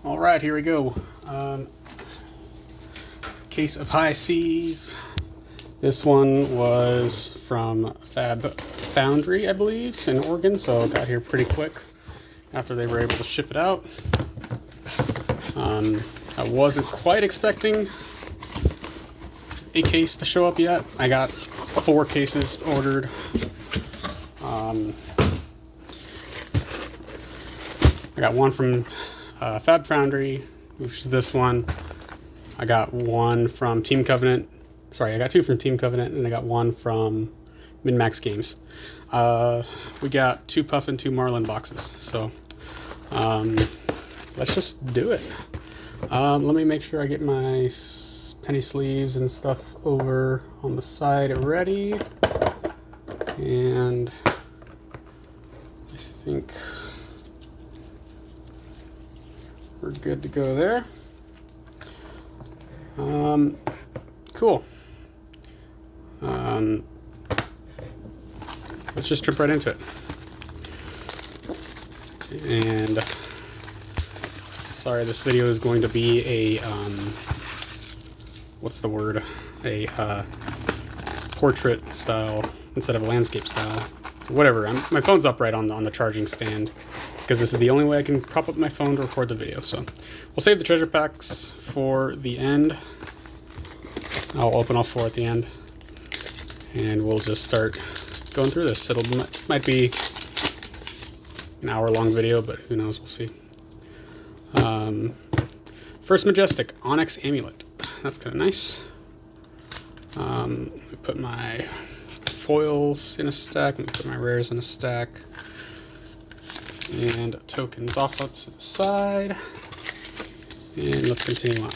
All right, here we go. Case of High Seas. This one was from Fab Foundry, I believe, in Oregon, so it got here pretty quick after they were able to ship it out. I wasn't quite expecting a case to show up yet. I got 4 cases ordered. I got one from Fab Foundry, which is this one. I got one from Team Covenant. Sorry, I got 2 from Team Covenant, and I got 1 from MinMax Games. We got 2 Puffin, 2 Marlin boxes. So let's just do it. Let me make sure I get my penny sleeves and stuff over on the side ready. And I think we're good to go there. Cool. Let's just jump right into it. And sorry, this video is going to be a what's the word? A portrait style instead of a landscape style. Whatever. My phone's upright on the charging stand, because this is the only way I can prop up my phone to record the video. So we'll save the treasure packs for the end. I'll open all 4 at the end, and we'll just start going through this. Might be an hour-long video, but who knows? We'll see. First Majestic Onyx Amulet. That's kind of nice. Let me put my foils in a stack. Let me put my rares in a stack. And tokens off up to the side. And let's continue on.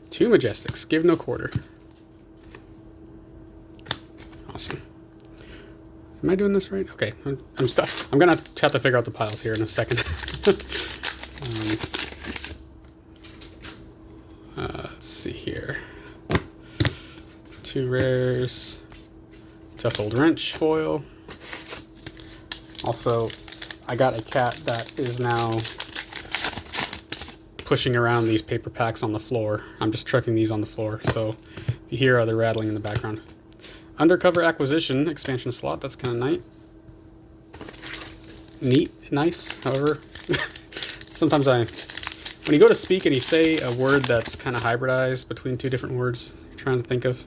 Two Majestics. Give no quarter. Awesome. Am I doing this right? Okay, I'm stuck. I'm gonna have to figure out the piles here in a second. Let's see here. 2 rares. Tough Old Wrench foil. Also, I got a cat that is now pushing around these paper packs on the floor. I'm just trucking these on the floor, so if you hear other rattling in the background. Undercover Acquisition expansion slot. That's kind of nice. However, sometimes when you go to speak and you say a word that's kind of hybridized between 2 different words you're trying to think of.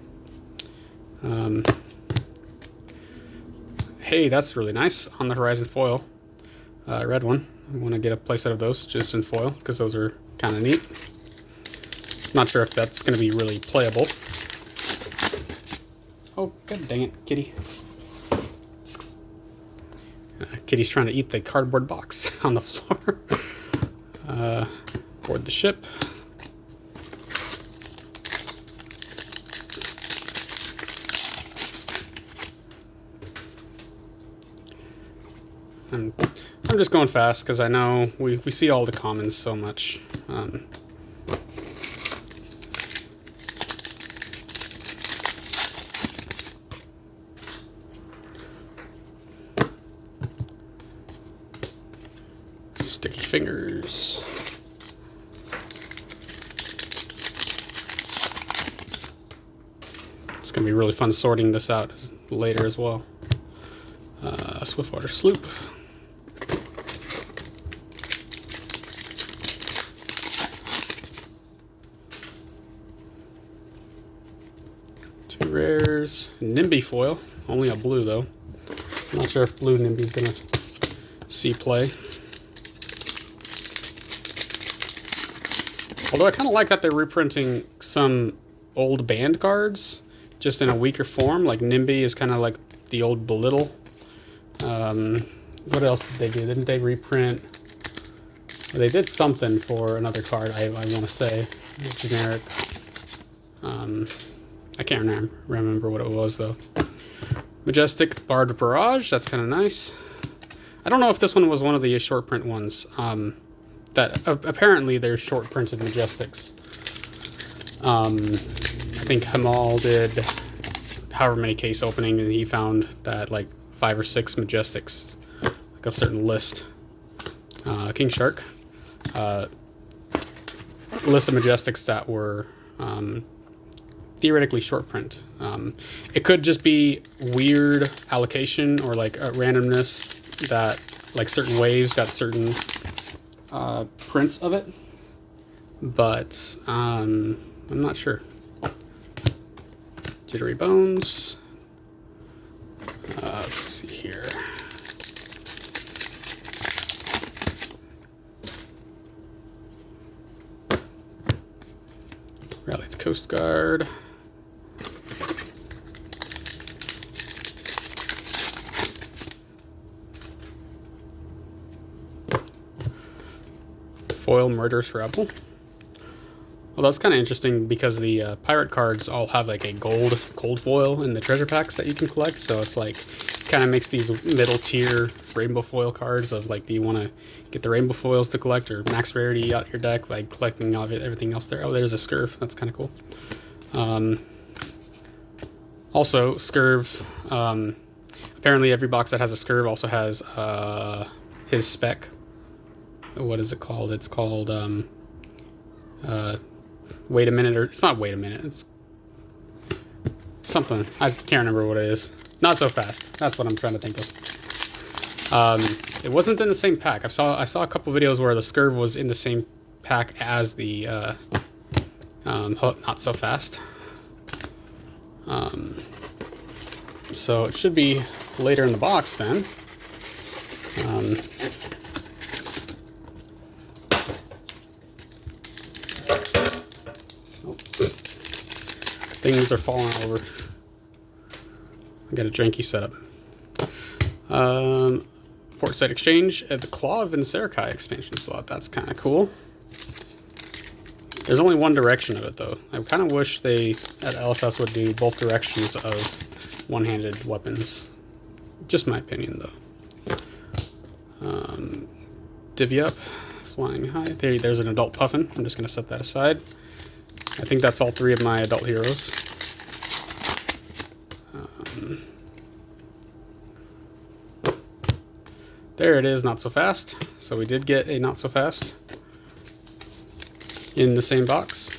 Hey, that's really nice. On the Horizon foil, red one. I want to get a playset of those just in foil because those are kind of neat. Not sure if that's going to be really playable. Oh, god dang it, kitty. Kitty's trying to eat the cardboard box on the floor. Board the ship. I'm just going fast because I know we see all the commons so much. Sticky fingers. It's gonna be really fun sorting this out later as well. Swiftwater Sloop. Rares. NIMBY foil. Only a blue, though. I'm not sure if blue NIMBY's going to see play. Although I kind of like that they're reprinting some old band cards, just in a weaker form. Like NIMBY is kind of like the old Belittle. What else did they do? Didn't they reprint? They did something for another card, I want to say. Generic. I can't remember what it was, though. Majestic Barbed Barrage. That's kind of nice. I don't know if this one was one of the short print ones. That apparently they're short printed Majestics. I think Hamal did however many case opening, and he found that like 5 or 6 Majestics, like a certain list. King Shark. List of Majestics that were theoretically short print. It could just be weird allocation or like a randomness that like certain waves got certain prints of it, but I'm not sure. Jittery Bones. Let's see here. Rally the Coast Guard. Foil Murderous Rebel. Well, that's kind of interesting because the pirate cards all have like a gold cold foil in the treasure packs that you can collect. So it's like kind of makes these middle tier rainbow foil cards of like, do you want to get the rainbow foils to collect or max rarity out your deck by collecting all of it, everything else there. Oh, there's a Scurv. That's kind of cool. Also, Scurv. Apparently, every box that has a Scurv also has his spec. What is it called? It's called wait a minute, or it's not wait a minute, it's something. I can't remember what it is. Not so fast. That's what I'm trying to think of. It wasn't in the same pack. I saw a couple videos where the Scurv was in the same pack as the not so fast. So it should be later in the box then. Things are falling over. I got a Dranky setup. Port Site Exchange at the Claw of Vincerakai expansion slot. That's kind of cool. There's only one direction of it though. I kind of wish they at LSS would do both directions of one-handed weapons. Just my opinion though. Divvy Up, Flying High. There's an Adult Puffin. I'm just going to set that aside. I think that's all 3 of my adult heroes. There it is, Not So Fast. So we did get a Not So Fast in the same box.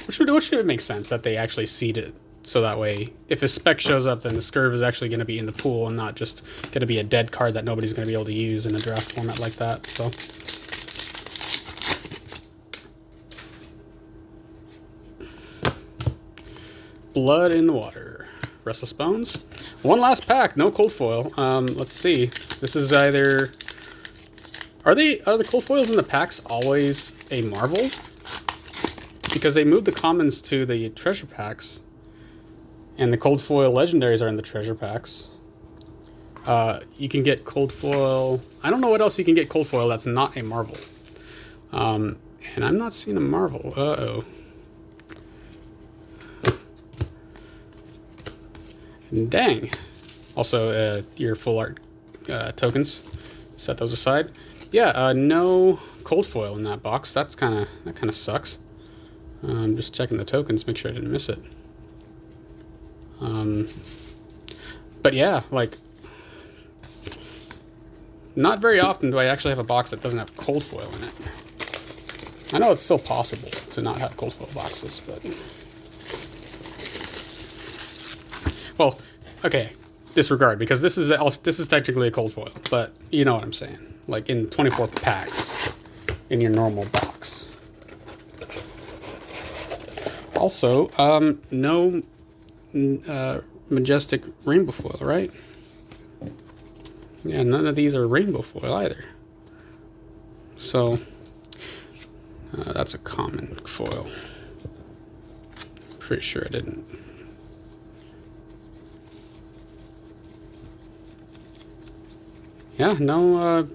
Which would make sense that they actually seed it. So that way, if a spec shows up, then the Scurv is actually going to be in the pool and not just going to be a dead card that nobody's going to be able to use in a draft format like that. So. Blood in the Water. Restless Bones. One last pack, no cold foil. Let's see. This is either... Are the cold foils in the packs always a Marvel? Because they moved the commons to the treasure packs. And the cold foil legendaries are in the treasure packs. You can get cold foil... I don't know what else you can get cold foil that's not a Marvel. And I'm not seeing a Marvel. Uh-oh. Dang. Also, your full art tokens. Set those aside. Yeah, no cold foil in that box. That kind of sucks. Just checking the tokens, make sure I didn't miss it. But yeah, like, not very often do I actually have a box that doesn't have cold foil in it. I know it's still possible to not have cold foil boxes, but... Well, okay, disregard, because this is technically a cold foil, but you know what I'm saying. Like in 24 packs in your normal box. Also, no Majestic rainbow foil, right? Yeah, none of these are rainbow foil either. So, that's a common foil. Pretty sure I didn't. Yeah, no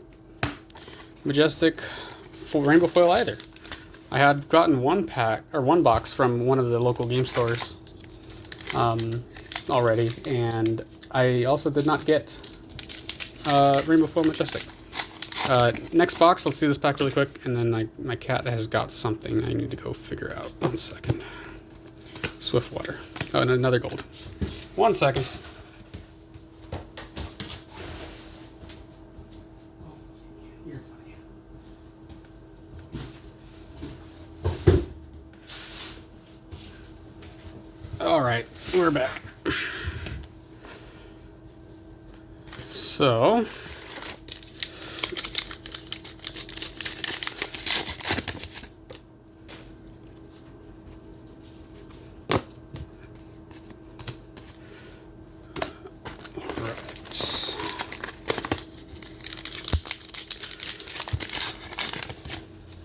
Majestic rainbow foil either. I had gotten one box from one of the local game stores already, and I also did not get rainbow foil Majestic. Next box, let's do this pack really quick, and then my cat has got something I need to go figure out. 1 second. Swiftwater. Oh, and another gold. 1 second. right, we're back. So,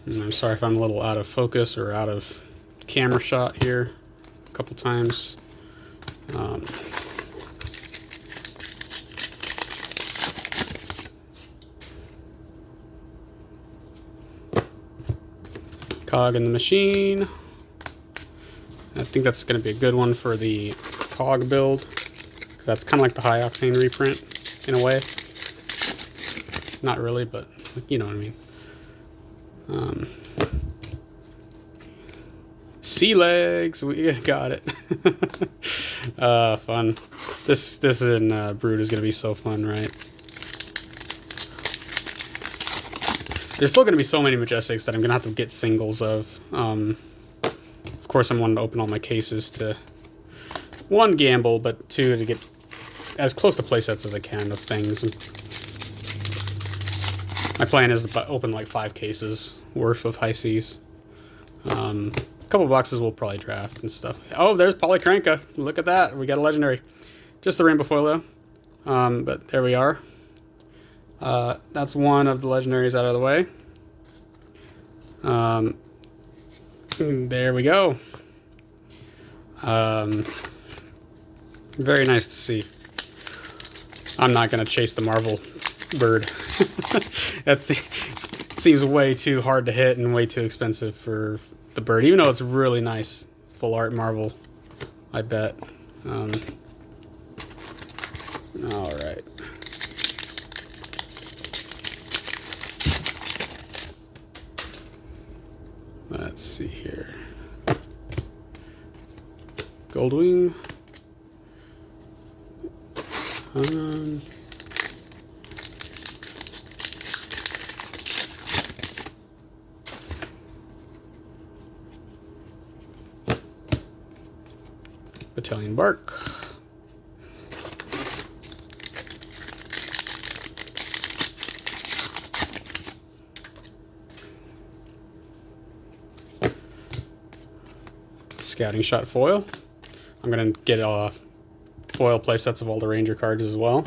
and I'm sorry if I'm a little out of focus or out of camera shot here a couple times. Cog in the machine. I think that's going to be a good one for the Cog build. That's kind of like the high octane reprint in a way. Not really, but you know what I mean. Sea legs, we got it. Fun. This in Brood is gonna be so fun, right? There's still gonna be so many Majestics that I'm gonna have to get singles of. Of course, I'm wanting to open all my cases to, one, gamble, but two, to get as close to playsets as I can of things. My plan is to open like 5 cases worth of High Seas. A couple boxes we'll probably draft and stuff. Oh, there's Polycranka. Look at that. We got a legendary. Just the rainbow foil though. But there we are. That's one of the legendaries out of the way. There we go. Very nice to see. I'm not going to chase the Marvel bird. That seems way too hard to hit and way too expensive for the bird, even though it's really nice full art Marvel, I bet. All right. Let's see here. Goldwing. Battalion Bark. Scouting Shot foil. I'm gonna get foil play sets of all the Ranger cards as well.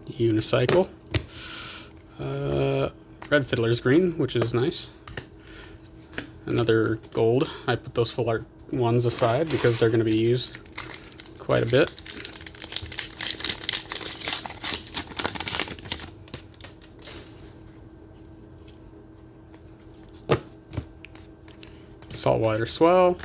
Unicycle. Red Fiddler's Green, which is nice. Another gold. I put those full art ones aside because they're going to be used quite a bit. Saltwater Swell.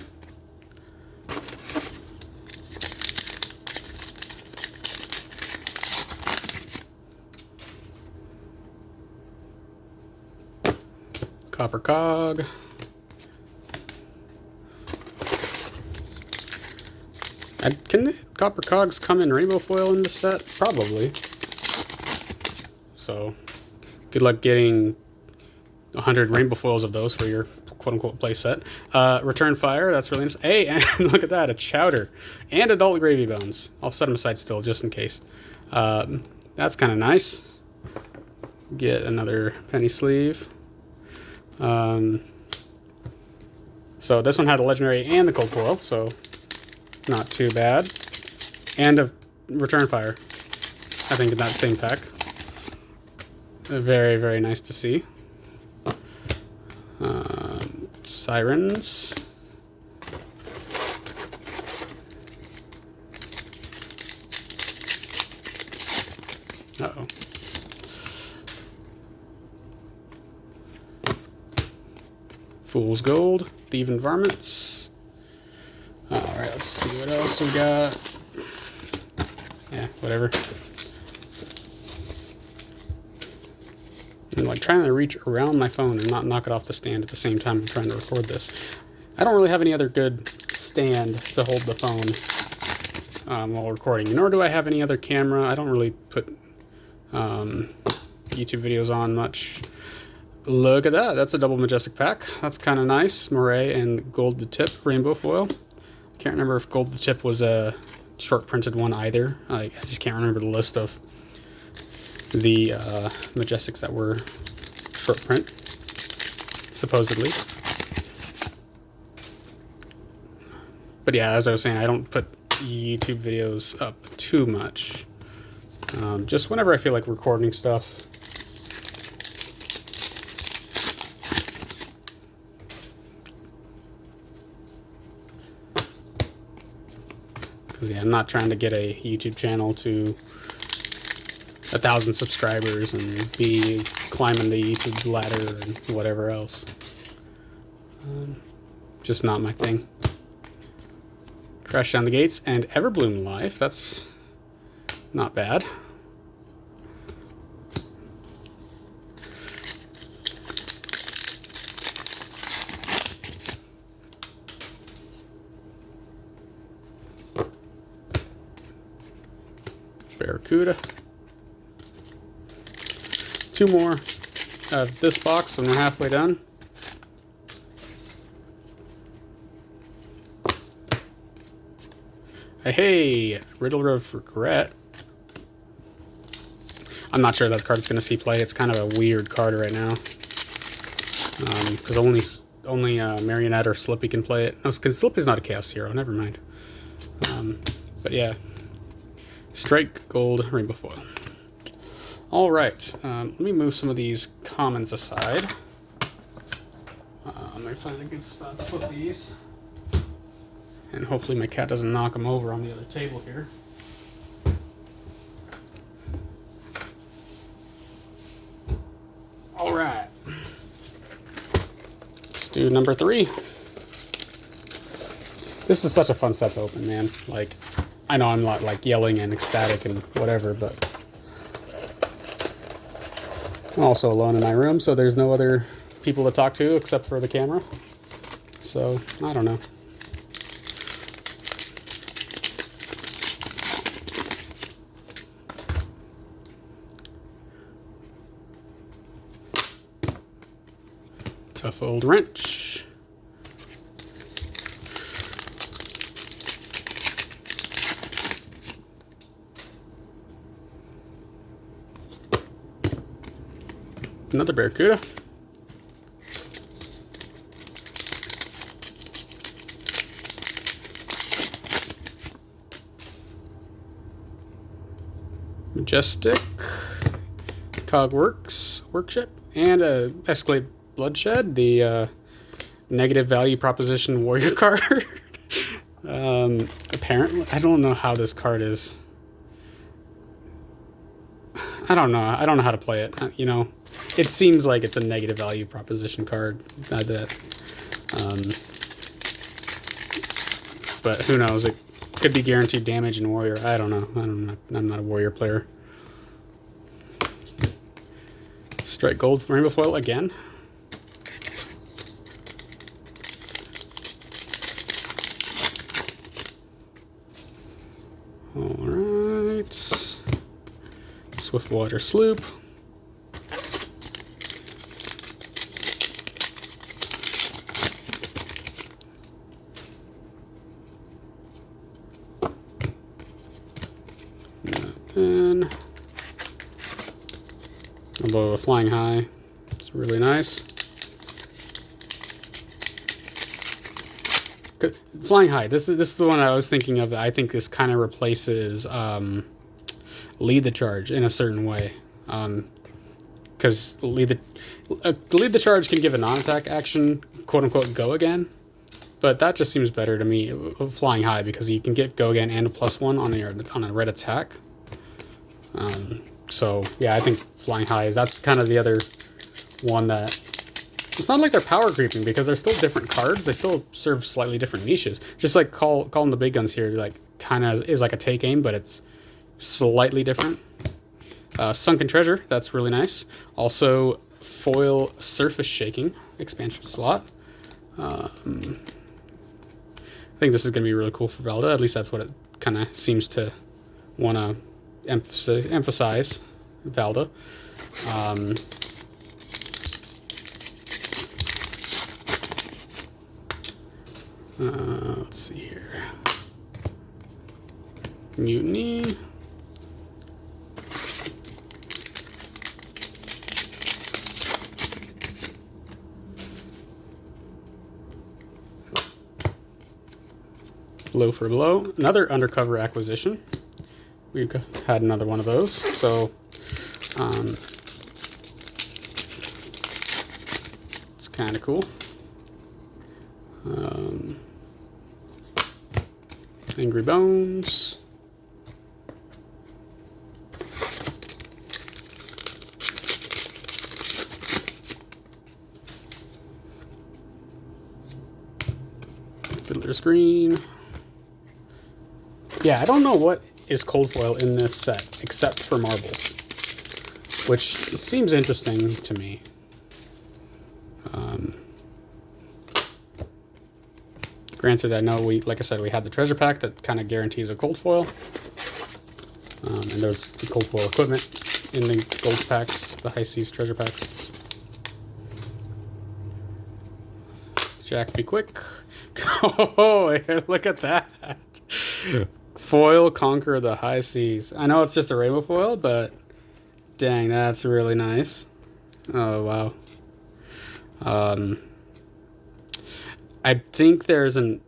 Copper Cog. Can the Copper Cogs come in rainbow foil in the set? Probably. So, good luck getting 100 rainbow foils of those for your quote-unquote play set. Return Fire, that's really nice. Hey, and look at that, a Chowder. And Adult Gravy Bones. I'll set them aside still, just in case. That's kind of nice. Get another Penny Sleeve. So this one had a legendary and the cold foil, so not too bad. And a Return Fire, I think, in that same pack. Very, very nice to see. Sirens. Uh-oh. Fool's Gold, Thieving Varmints. Alright, let's see what else we got. Yeah, whatever. I'm like trying to reach around my phone and not knock it off the stand at the same time I'm trying to record this. I don't really have any other good stand to hold the phone while recording, nor do I have any other camera. I don't really put YouTube videos on much. Look at that. That's a double Majestic pack. That's kind of nice. Moray and Gold the Tip rainbow foil. Can't remember if Gold the Tip was a short printed one either. I just can't remember the list of the Majestics that were short print, supposedly. But yeah, as I was saying, I don't put YouTube videos up too much. Just whenever I feel like recording stuff. Because yeah, I'm not trying to get a YouTube channel to 1,000 subscribers and be climbing the YouTube ladder and whatever else. Just not my thing. Crash Down the Gates and Everbloom Life. That's not bad. Barracuda. 2 more of this box and we're halfway done. Hey, Riddler of Regret. I'm not sure that card's going to see play. It's kind of a weird card right now. Because only Marionette or Slippy can play it. No, because Slippy's not a Chaos Hero. Never mind. But yeah. Strike Gold Rainbow Foil. Alright. Let me move some of these commons aside. Let me find a good spot to put these. And hopefully my cat doesn't knock them over on the other table here. Alright. Let's do number 3. This is such a fun set to open, man. Like, I know I'm not like yelling and ecstatic and whatever, but I'm also alone in my room, so there's no other people to talk to except for the camera. So, I don't know. Tough Old Wrench. Another Barracuda. Majestic. Cogworks Workshop. And a Escalade Bloodshed, the negative value proposition warrior card. Apparently, I don't know how this card is. I don't know how to play it. You know, it seems like it's a negative value proposition card. But who knows? It could be guaranteed damage in warrior. I don't know. I'm not a warrior player. Strike Gold Rainbow Foil again. Alright. Swiftwater Sloop. Nothing. Although a Flying High. It's really nice. Flying High. This is the one I was thinking of. I think this kind of replaces Lead the Charge in a certain way, because Lead the Charge can give a non-attack action, quote unquote, go again, but that just seems better to me. Flying High, because you can get go again and a +1 on a red attack. So yeah, I think Flying High that's kind of the other one that. It's not like they're power creeping because they're still different cards. They still serve slightly different niches. Just like calling the big guns here, like kind of is like a take aim, but it's slightly different. Sunken Treasure, that's really nice. Also, foil Surface Shaking expansion slot. I think this is going to be really cool for Valda. At least that's what it kind of seems to want to emphasize Valda. Let's see here. Mutiny. Blow for Blow, another undercover acquisition. We've had another one of those, so it's kind of cool. Angry Bones. Fiddler's Green. Yeah, I don't know what is cold foil in this set, except for marbles, which seems interesting to me. Granted, I know like I said, we had the treasure pack that kind of guarantees a cold foil, and there's the cold foil equipment in the gold packs, the High Seas treasure packs. Jack, be quick. Oh, look at that. Foil Conquer the High Seas. I know it's just a rainbow foil, but dang, that's really nice. Oh, wow. I think there's a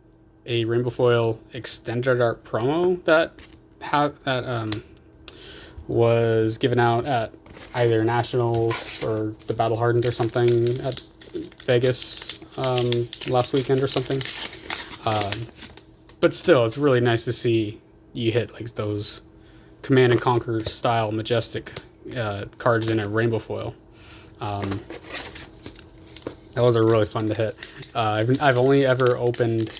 rainbow foil extended art promo that was given out at either Nationals or the Battle Hardened or something at Vegas last weekend or something. But still, it's really nice to see you hit like those Command and Conquer style majestic cards in a rainbow foil. Those are really fun to hit. I've only ever opened,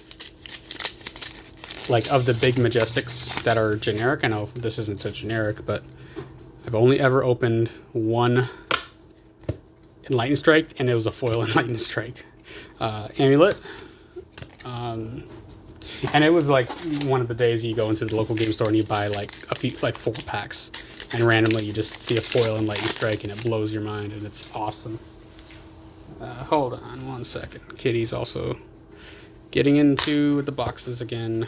like, of the big majestics that are generic. I know this isn't a generic, but I've only ever opened one Enlightened Strike, and it was a foil Enlightened Strike. Amulet. And it was like one of the days you go into the local game store and you buy like 4 packs, and randomly you just see a foil Enlightened Strike and it blows your mind, and it's awesome. Hold on one second. Kitty's also getting into the boxes again.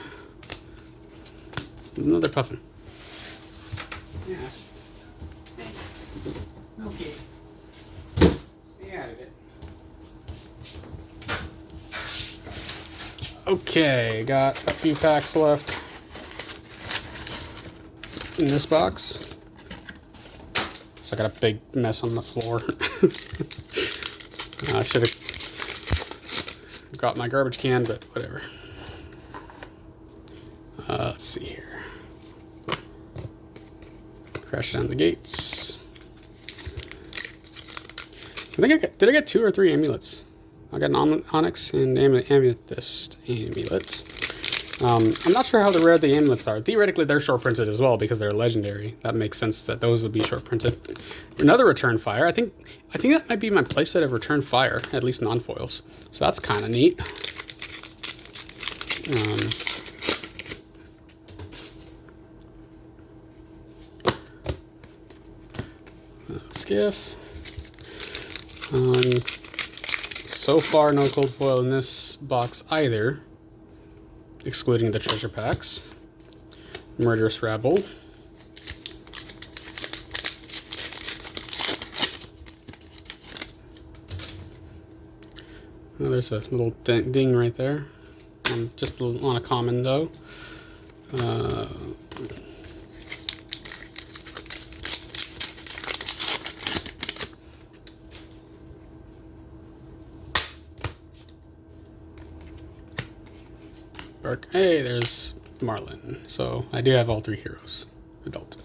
Another puffin. Yes. Okay. Stay out of it. Okay, got a few packs left in this box. So I got a big mess on the floor. I should have got my garbage can, but whatever. Let's see here. Crash down the gates. Did I get 2 or 3 amulets? I got an Onyx and Amethyst amulets. I'm not sure how rare the amulets are. Theoretically, they're short printed as well because they're legendary. That makes sense that those would be short printed. Another Return Fire. I think that might be my playset of Return Fire, at least non-foils. So that's kind of neat. Skiff. So far, no cold foil in this box either, excluding the treasure packs. Murderous Rabble. Oh, there's a little ding right there. Just on a common, though. Hey, there's Marlin. So I do have all 3 heroes. Adult.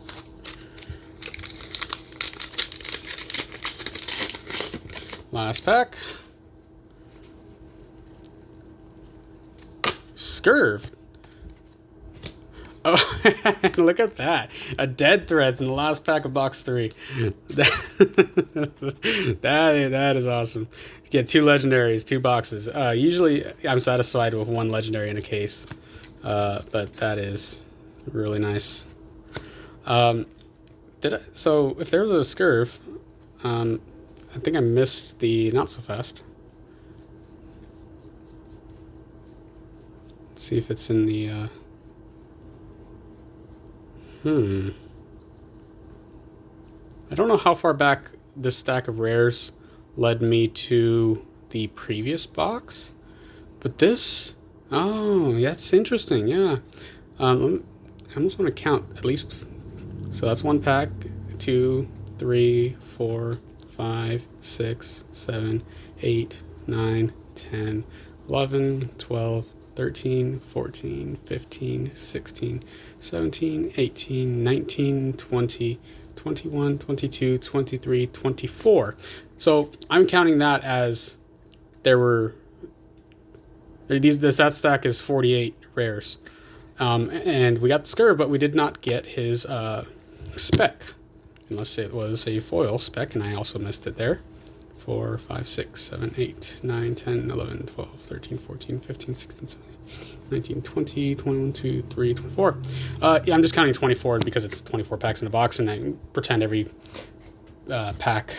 Last pack. Scurv. Oh, look at that. A Dead Threads in the last pack of box 3. That is awesome. You get 2 legendaries, 2 boxes. Usually I'm satisfied with 1 legendary in a case. But that is really nice. So if there was a Scurv, I think I missed the Not So Fast. see if it's in the, I don't know how far back this stack of rares led me to the previous box, but this, oh, that's interesting, yeah. I almost want to count at least, so that's one pack, 2, 3, 4, 5, 6, 7, 8, 9, 10, 11, 12, 13, 14, 15, 16, 17, 18, 19, 20, 21, 22, 23, 24. So I'm counting that as there were, that stack is 48 rares. And we got the Scurv, but we did not get his spec. Unless it was a foil spec, and I also missed it there. 4, 5, 6, 7, 8, 9, 10, 11, 12, 13, 14, 15, 16, 17, 19, 20, 21, 2, 3, 24. Yeah, I'm just counting 24 because it's 24 packs in a box, and I pretend every pack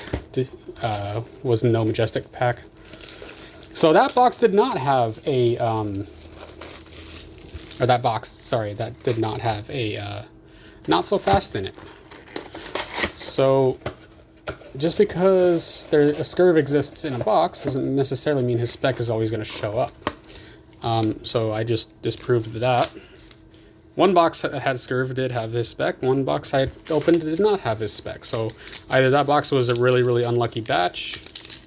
was no Majestic pack. So that box did not have a, that did not have a Not So Fast in it. So just because a Scurv exists in a box doesn't necessarily mean his spec is always going to show up. So I just disproved that. One box that had Scurv did have his spec. One box I opened did not have his spec. So either that box was a really, really unlucky batch,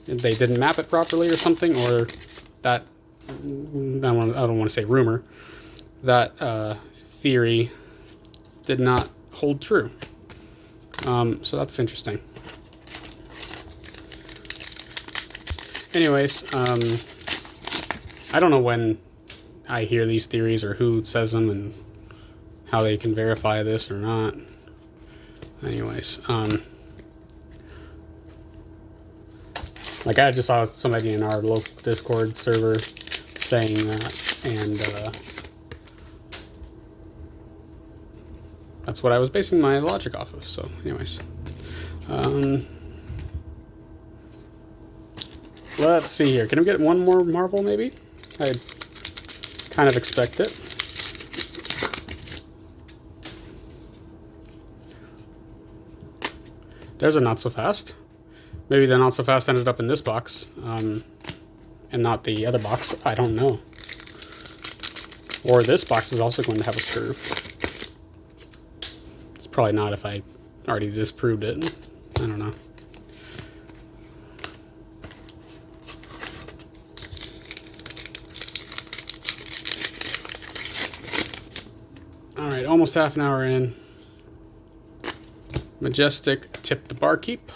they didn't map it properly or something, or that, I don't want to say rumor, that theory did not hold true. So that's interesting. Anyways, I don't know when I hear these theories or who says them and how they can verify this or not. Anyways, like I just saw somebody in our local Discord server saying that, and that's what I was basing my logic off of. So anyways, let's see here. Can we get one more Marvel maybe? I kind of expect it. There's a Not So Fast. Maybe the Not So Fast ended up in this box, and not the other box. I don't know. Or this box is also going to have a Scurv. It's probably not if I already disproved it. I don't know. Alright, almost half an hour in. Majestic Tip the Barkeep.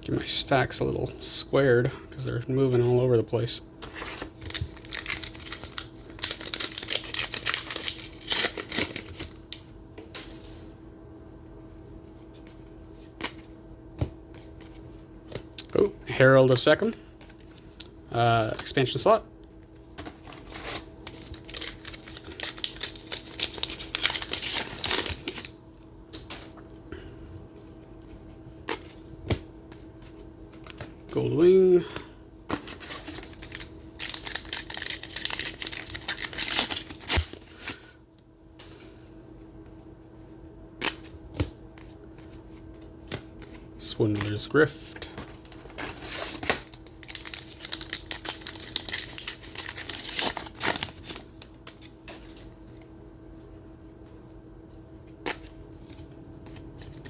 Get my stacks a little squared because they're moving all over the place. Oh, Herald of Second. Expansion slot. Gold Wing. Swindler's Grift.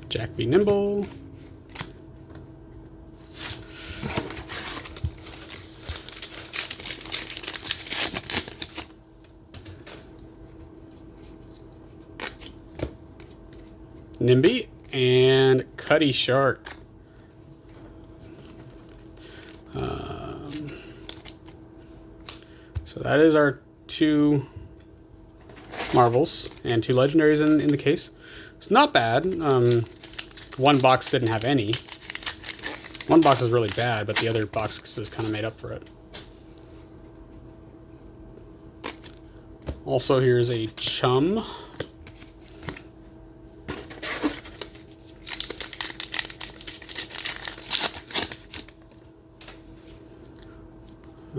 Jack Be Nimble. Nimby and Cuddy Shark. So that is our two Marvels and two Legendaries in the case. It's not bad. One box didn't have any. One box is really bad, but the other boxes kind of made up for it. Also, here's a Chum.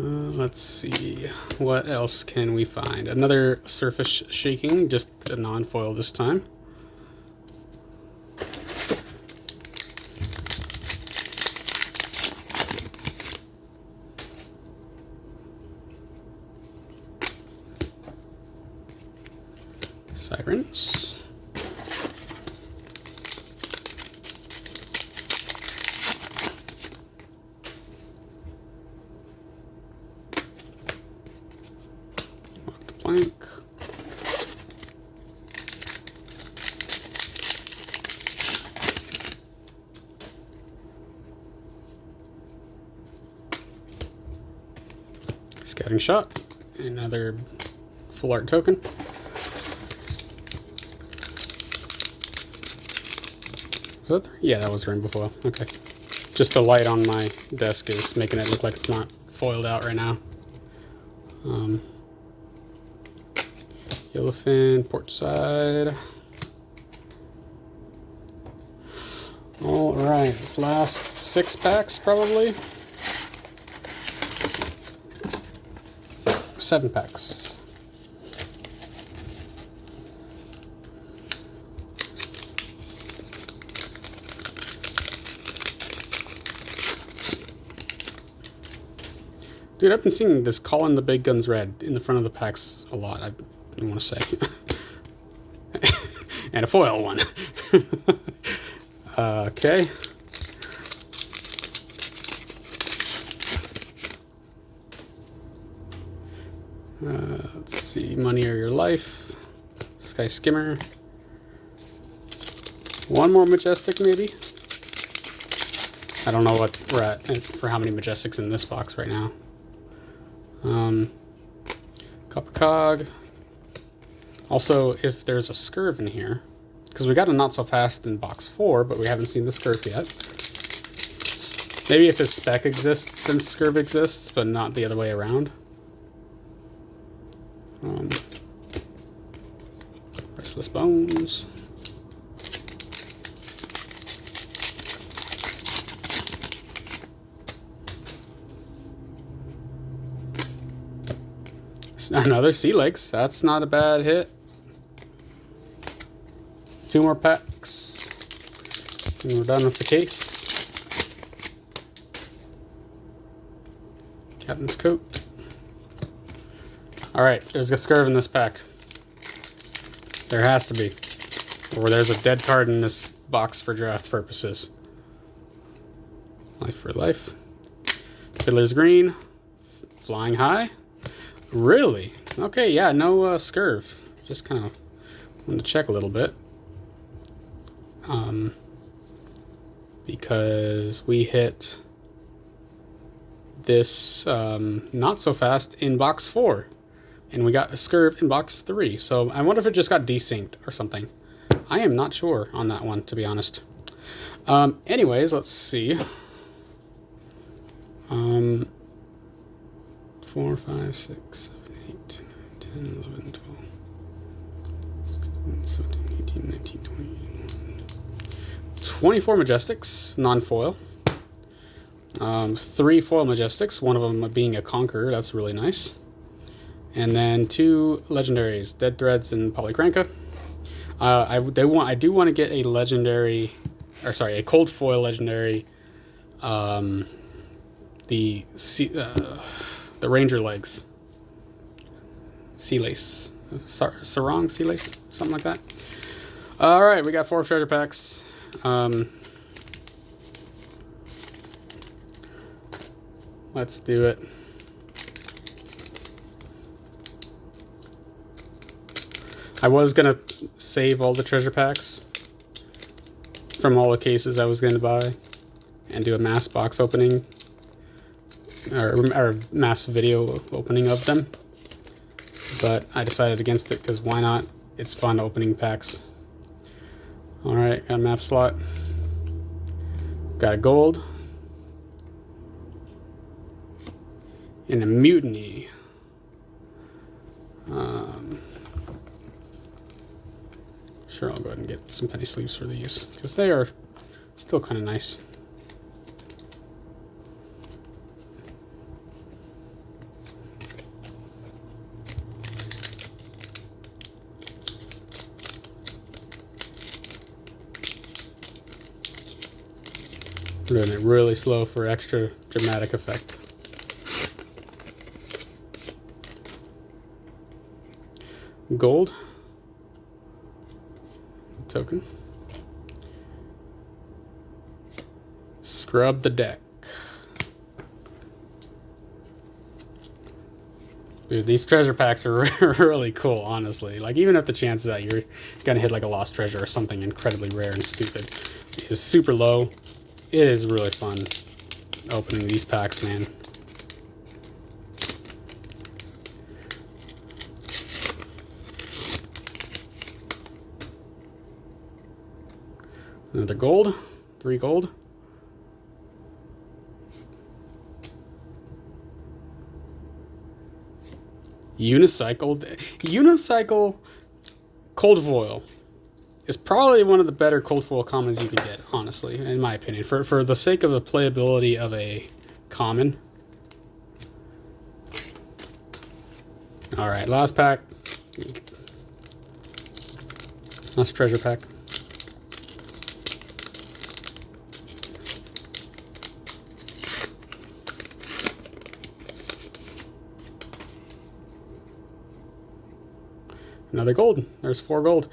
Let's see, what else can we find? Another surface shaking, just a non-foil this time. Sirens. Walk the plank. Scouting shot. Another full art token. Yeah, that was rainbow foil. Okay. Just the light on my desk is making it look like it's not foiled out right now. Yellowfin, port side. All right, last 6 packs probably. 7 packs. Dude, I've been seeing this Calling the Big Guns Red in the front of the packs a lot, I want to say. And a foil one. Okay. Let's see, Money or Your Life. Sky Skimmer. One more Majestic, maybe? I don't know what we're at for how many Majestics in this box right now. Copper Cog. Also, if there's a Scurv in here, because we got a Not So Fast in box 4, but we haven't seen the Scurv yet. Maybe if his spec exists, then Scurv exists, but not the other way around. Restless Bones. Another Sea Legs. That's not a bad hit. 2 more packs. And we're done with the case. Captain's Coat. Alright, there's a Scurv in this pack. There has to be. Or there's a dead card in this box for draft purposes. Life for Life. Fiddler's Green. Flying High. Really? Okay, yeah, no Scurv. Just kind of wanted to check a little bit. Because we hit this Not So Fast in box 4. And we got a Scurv in box 3. So I wonder if it just got desynced or something. I am not sure on that one, to be honest. Anyways, let's see. 4, 5, 6, 7, 8, 9, 10, 11, 12, 16, 17, 18, 19, 20, 24 Majestics, non-foil. 3 foil Majestics, one of them being a Conqueror, that's really nice. And then 2 Legendaries, Dead Threads and Polycranka. I do want to get a legendary, or sorry, a cold foil legendary, the Ranger Legs. Sea Lace. Sarong Sea Lace? Something like that. Alright, we got 4 treasure packs. Let's do it. I was going to save all the treasure packs from all the cases I was going to buy and do a mass box opening. Or mass video opening of them, but I decided against it because why not? It's fun opening packs. Alright, got a map slot, got a gold, and a mutiny. Sure, I'll go ahead and get some penny sleeves for these because they are still kind of nice. We're doing it really slow for extra dramatic effect. Gold. Token. Scrub the deck. Dude, these treasure packs are really cool, honestly. Like, even if the chances that you're gonna hit like a lost treasure or something incredibly rare and stupid is super low, it is really fun opening these packs, man. Another gold, 3 gold. Unicycle cold foil is probably one of the better cold foil commons you can get, honestly, in my opinion. For the sake of the playability of a common. Alright, last pack. Last treasure pack. Another gold. There's 4 gold.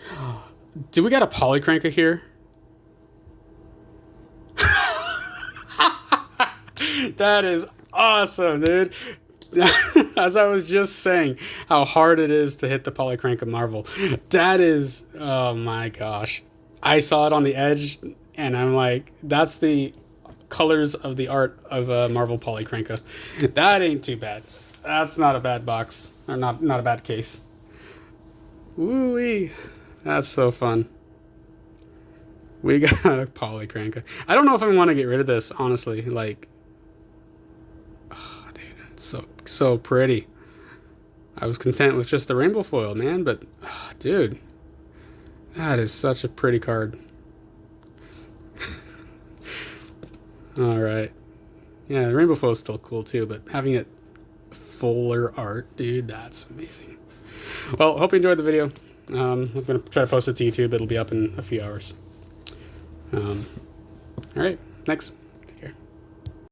Do we got a Polycranka here? That is awesome, dude. As I was just saying, how hard it is to hit the Polycranka Marvel. That is, oh my gosh. I saw it on the edge, and I'm like, that's the colors of the art of Marvel Polycranka. That ain't too bad. That's not a bad box, or not a bad case. Woo-wee. That's so fun. We got a Polycranka. I don't know if I want to get rid of this, honestly. Like, oh, dude, it's so pretty. I was content with just the rainbow foil, man, but, oh, dude, that is such a pretty card. All right. Yeah, the rainbow foil is still cool, too, but having it fuller art, dude, that's amazing. Well, hope you enjoyed the video. I'm going to try to post it to YouTube. It'll be up in a few hours. All right, thanks.